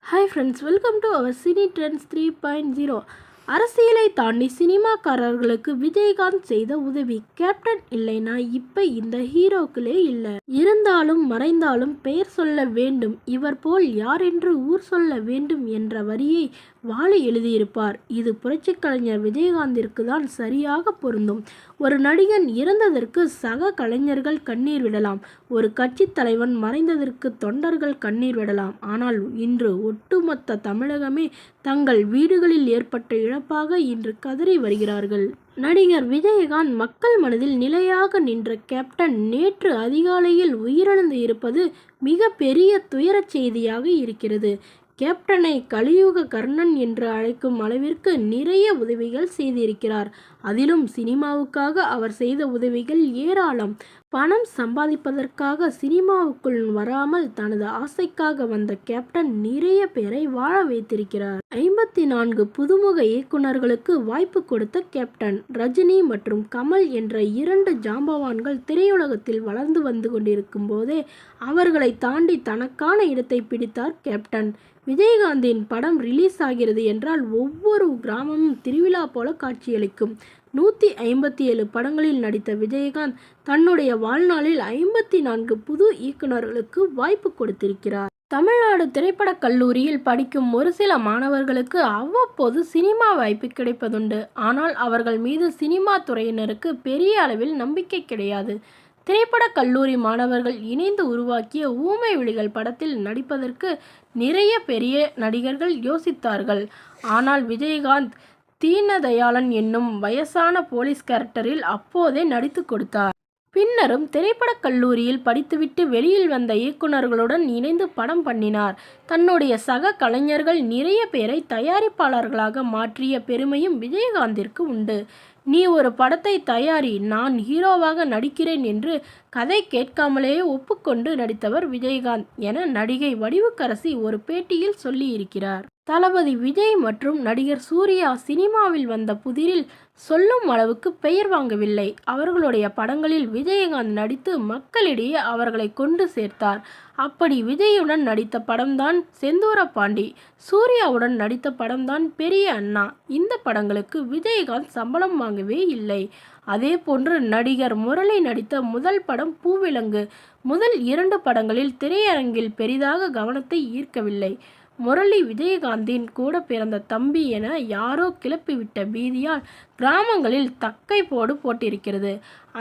Hi friends, welcome to our cine trends 3.0. அரசியலை தாண்டி சினிமாக்காரர்களுக்கு விஜயகாந்த் செய்த உதவி. கேப்டன் இல்லைனா இப்போ இந்த ஹீரோக்களே இல்லை. இருந்தாலும் மறைந்தாலும் பெயர் சொல்ல வேண்டும், இவர் போல் யார் என்று ஊர் சொல்ல வேண்டும் என்ற வரியை வாலி எழுதியிருப்பார். இது புரட்சிக் கலைஞர் விஜயகாந்திற்கு தான் சரியாக பொருந்தும். ஒரு நடிகன் இறந்ததற்கு சக கலைஞர்கள் கண்ணீர் விடலாம், ஒரு கட்சி தலைவன் மறைந்ததற்கு தொண்டர்கள் கண்ணீர் விடலாம். ஆனால் இன்று ஒட்டுமொத்த தமிழகமே தங்கள் வீடுகளில் ஏற்பட்ட இழப்பாக இன்று கதறி வருகிறார்கள். நடிகர் விஜயகாந்த் மக்கள் மனதில் நிலையாக நின்ற கேப்டன் நேற்று அதிகாலையில் உயிரிழந்து இருப்பது மிக பெரிய துயரச் செய்தியாக இருக்கிறது. கேப்டனை கலியுக கர்ணன் என்று அழைக்கும் அளவிற்கு நிறைய உதவிகள் செய்திருக்கிறார். அதிலும் சினிமாவுக்காக அவர் செய்த உதவிகள் ஏராளம். பணம் சம்பாதிப்பதற்காக சினிமாவுக்குள் வராமல் தனது ஆசைக்காக வந்த கேப்டன் நிறைய பேரை வாழ வைத்திருக்கிறார். 54 புதுமுக இயக்குநர்களுக்கு வாய்ப்பு கொடுத்த கேப்டன். ரஜினி மற்றும் கமல் என்ற 2 ஜாம்பவான்கள் திரையுலகத்தில் வளர்ந்து வந்து கொண்டிருக்கும் போதே அவர்களை தாண்டி தனக்கான இடத்தை பிடித்தார் கேப்டன். விஜயகாந்தின் படம் ரிலீஸ் ஆகிறது என்றால் ஒவ்வொரு கிராமமும் திருவிழா போல காட்சியளிக்கும். 157 படங்களில் நடித்த விஜயகாந்த் தன்னுடைய வாழ்நாளில் 54 புது இயக்குநர்களுக்கு வாய்ப்பு கொடுத்திருக்கிறார். தமிழ்நாடு திரைப்படக் கல்லூரியில் படிக்கும் ஒரு சில மாணவர்களுக்கு அவ்வப்போது சினிமா வாய்ப்பு கிடைப்பதுண்டு. ஆனால் அவர்கள் மீது சினிமா துறையினருக்கு பெரிய அளவில் நம்பிக்கை கிடையாது. திரைப்படக் கல்லூரி மாணவர்கள் இணைந்து உருவாக்கிய ஊமை விழிகள் படத்தில் நடிப்பதற்கு நிறைய பெரிய நடிகர்கள் யோசித்தார்கள். ஆனால் விஜயகாந்த் தீனதயாளன் என்னும் வயசான போலீஸ் கேரக்டரில் அப்போதே நடித்து கொடுத்தார். பின்னரும் திரைப்படக் கல்லூரியில் படித்துவிட்டு வெளியில் வந்த இயக்குநர்களுடன் இணைந்து படம் பண்ணினார். தன்னுடைய சக கலைஞர்கள் நிறைய பேரை தயாரிப்பாளர்களாக மாற்றிய பெருமையும் விஜயகாந்திற்கு உண்டு. நீ ஒரு படத்தை தயாரி, நான் ஹீரோவாக நடிக்கிறேன் என்று கதை கேட்காமலேயே ஒப்புக்கொண்டு நடித்தவர் விஜயகாந்த் என நடிகை வடிவுக்கரசி ஒரு பேட்டியில் சொல்லியிருக்கிறார். தளபதி விஜய் மற்றும் நடிகர் சூர்யா சினிமாவில் வந்த புதிரில் சொல்லும் அளவுக்கு பெயர் வாங்கவில்லை. அவர்களுடைய படங்களில் விஜயகாந்த் நடித்து மக்களிடையே அவர்களை கொண்டு சேர்த்தார். அப்படி விஜயுடன் நடித்த படம்தான் செந்தூரபாண்டி, சூர்யாவுடன் நடித்த படம்தான் பெரிய அண்ணா. இந்த படங்களுக்கு விஜயகாந்த் சம்பளம் வாங்கவே இல்லை. அதே போன்று நடிகர் முரளி நடித்த முதல் படம் பூவிலங்கு முதல் 2 படங்களில் திரையரங்கில் பெரிதாக கவனத்தை ஈர்க்கவில்லை. முரளி விஜயகாந்தின் கூட பிறந்த தம்பி என யாரோ கிளப்பிவிட்ட பீதியால் கிராமங்களில் தக்கை போட்டிருக்கிறது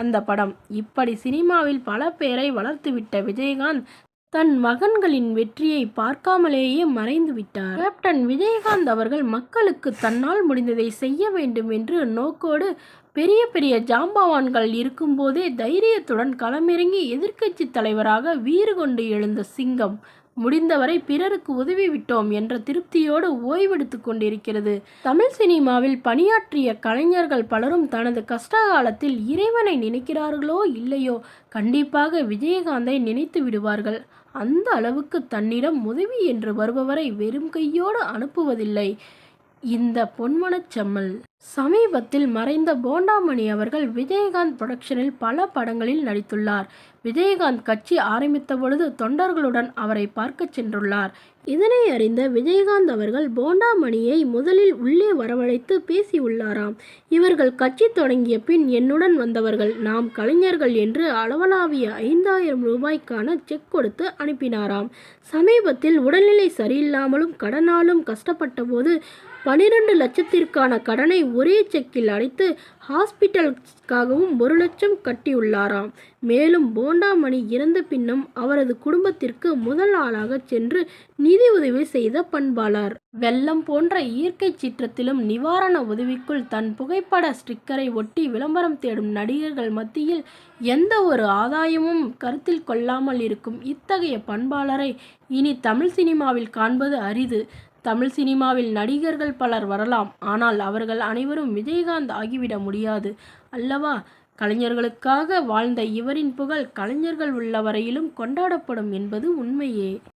அந்த படம். இப்படி சினிமாவில் பல பேரை வளர்த்துவிட்ட விஜயகாந்த் தன் மகன்களின் வெற்றியை பார்க்காமலேயே மறைந்து விட்டார். கேப்டன் விஜயகாந்த் அவர்கள் மக்களுக்கு தன்னால் முடிந்ததை செய்ய வேண்டும் என்று நோக்கோடு பெரிய பெரிய ஜாம்பவான்கள் இருக்கும்போதே தைரியத்துடன் களமிறங்கி எதிர்க்கட்சி தலைவராக வீறு கொண்டு எழுந்த சிங்கம். முடிந்தவரை பிறருக்கு உதவி விட்டோம் என்ற திருப்தியோடு ஓய்வெடுத்து கொண்டிருக்கிறது. தமிழ் சினிமாவில் பணியாற்றிய கலைஞர்கள் பலரும் தனது கஷ்டகாலத்தில் இறைவனை நினைக்கிறார்களோ இல்லையோ, கண்டிப்பாக விஜயகாந்தை நினைத்து விடுவார்கள். அந்த அளவுக்கு தன்னிடம் உதவி என்று வருபவரை வெறும் கையோடு அனுப்புவதில்லை இந்த பொன்மனச்செம்மல். சமீபத்தில் மறைந்த போண்டாமணி அவர்கள் விஜயகாந்த் புரொடக்ஷனில் பல படங்களில் நடித்துள்ளார். விஜயகாந்த் கட்சி ஆரம்பித்த பொழுது தொண்டர்களுடன் அவரை பார்க்க சென்றுள்ளார். இதனை அறிந்த விஜயகாந்த் அவர்கள் போண்டாமணியை முதலில் உள்ளே வரவழைத்து பேசியுள்ளாராம். இவர்கள் கட்சி தொடங்கிய பின் என்னுடன் வந்தவர்கள், நாம் கலைஞர்கள் என்று அளவலாவிய 5000 ரூபாய்க்கான செக் கொடுத்து அனுப்பினாராம். சமீபத்தில் உடல்நிலை சரியில்லாமலும் கடனாலும் கஷ்டப்பட்ட போது 12 லட்சத்திற்கான கடனை ஒரே செக்கில் அடைத்து ஹாஸ்பிட்டலுக்காகவும் 1 லட்சம் கட்டியுள்ளாராம். மேலும் போண்டாமணி இறந்த பின்னும் அவரது குடும்பத்திற்கு முதல் ஆளாக சென்று நிதி உதவி செய்த பண்பாளர். வெள்ளம் போன்ற இயற்கை சீற்றத்திலும் நிவாரண உதவிக்குள் தன் புகைப்பட ஸ்டிக்கரை ஒட்டி விளம்பரம் தேடும் நடிகர்கள் மத்தியில் எந்த ஒரு ஆதாயமும் கருத்தில் கொள்ளாமல் இருக்கும் இத்தகைய பண்பாளரை இனி தமிழ் சினிமாவில் காண்பது அரிது. தமிழ் சினிமாவில் நடிகர்கள் பலர் வரலாம், ஆனால் அவர்கள் அனைவரும் விஜயகாந்த் ஆகிவிட முடியாது அல்லவா? கலைஞர்களுக்காக வாழ்ந்த இவரின் புகழ் கலைஞர்கள் உள்ள வரையிலும் கொண்டாடப்படும் என்பது உண்மையே.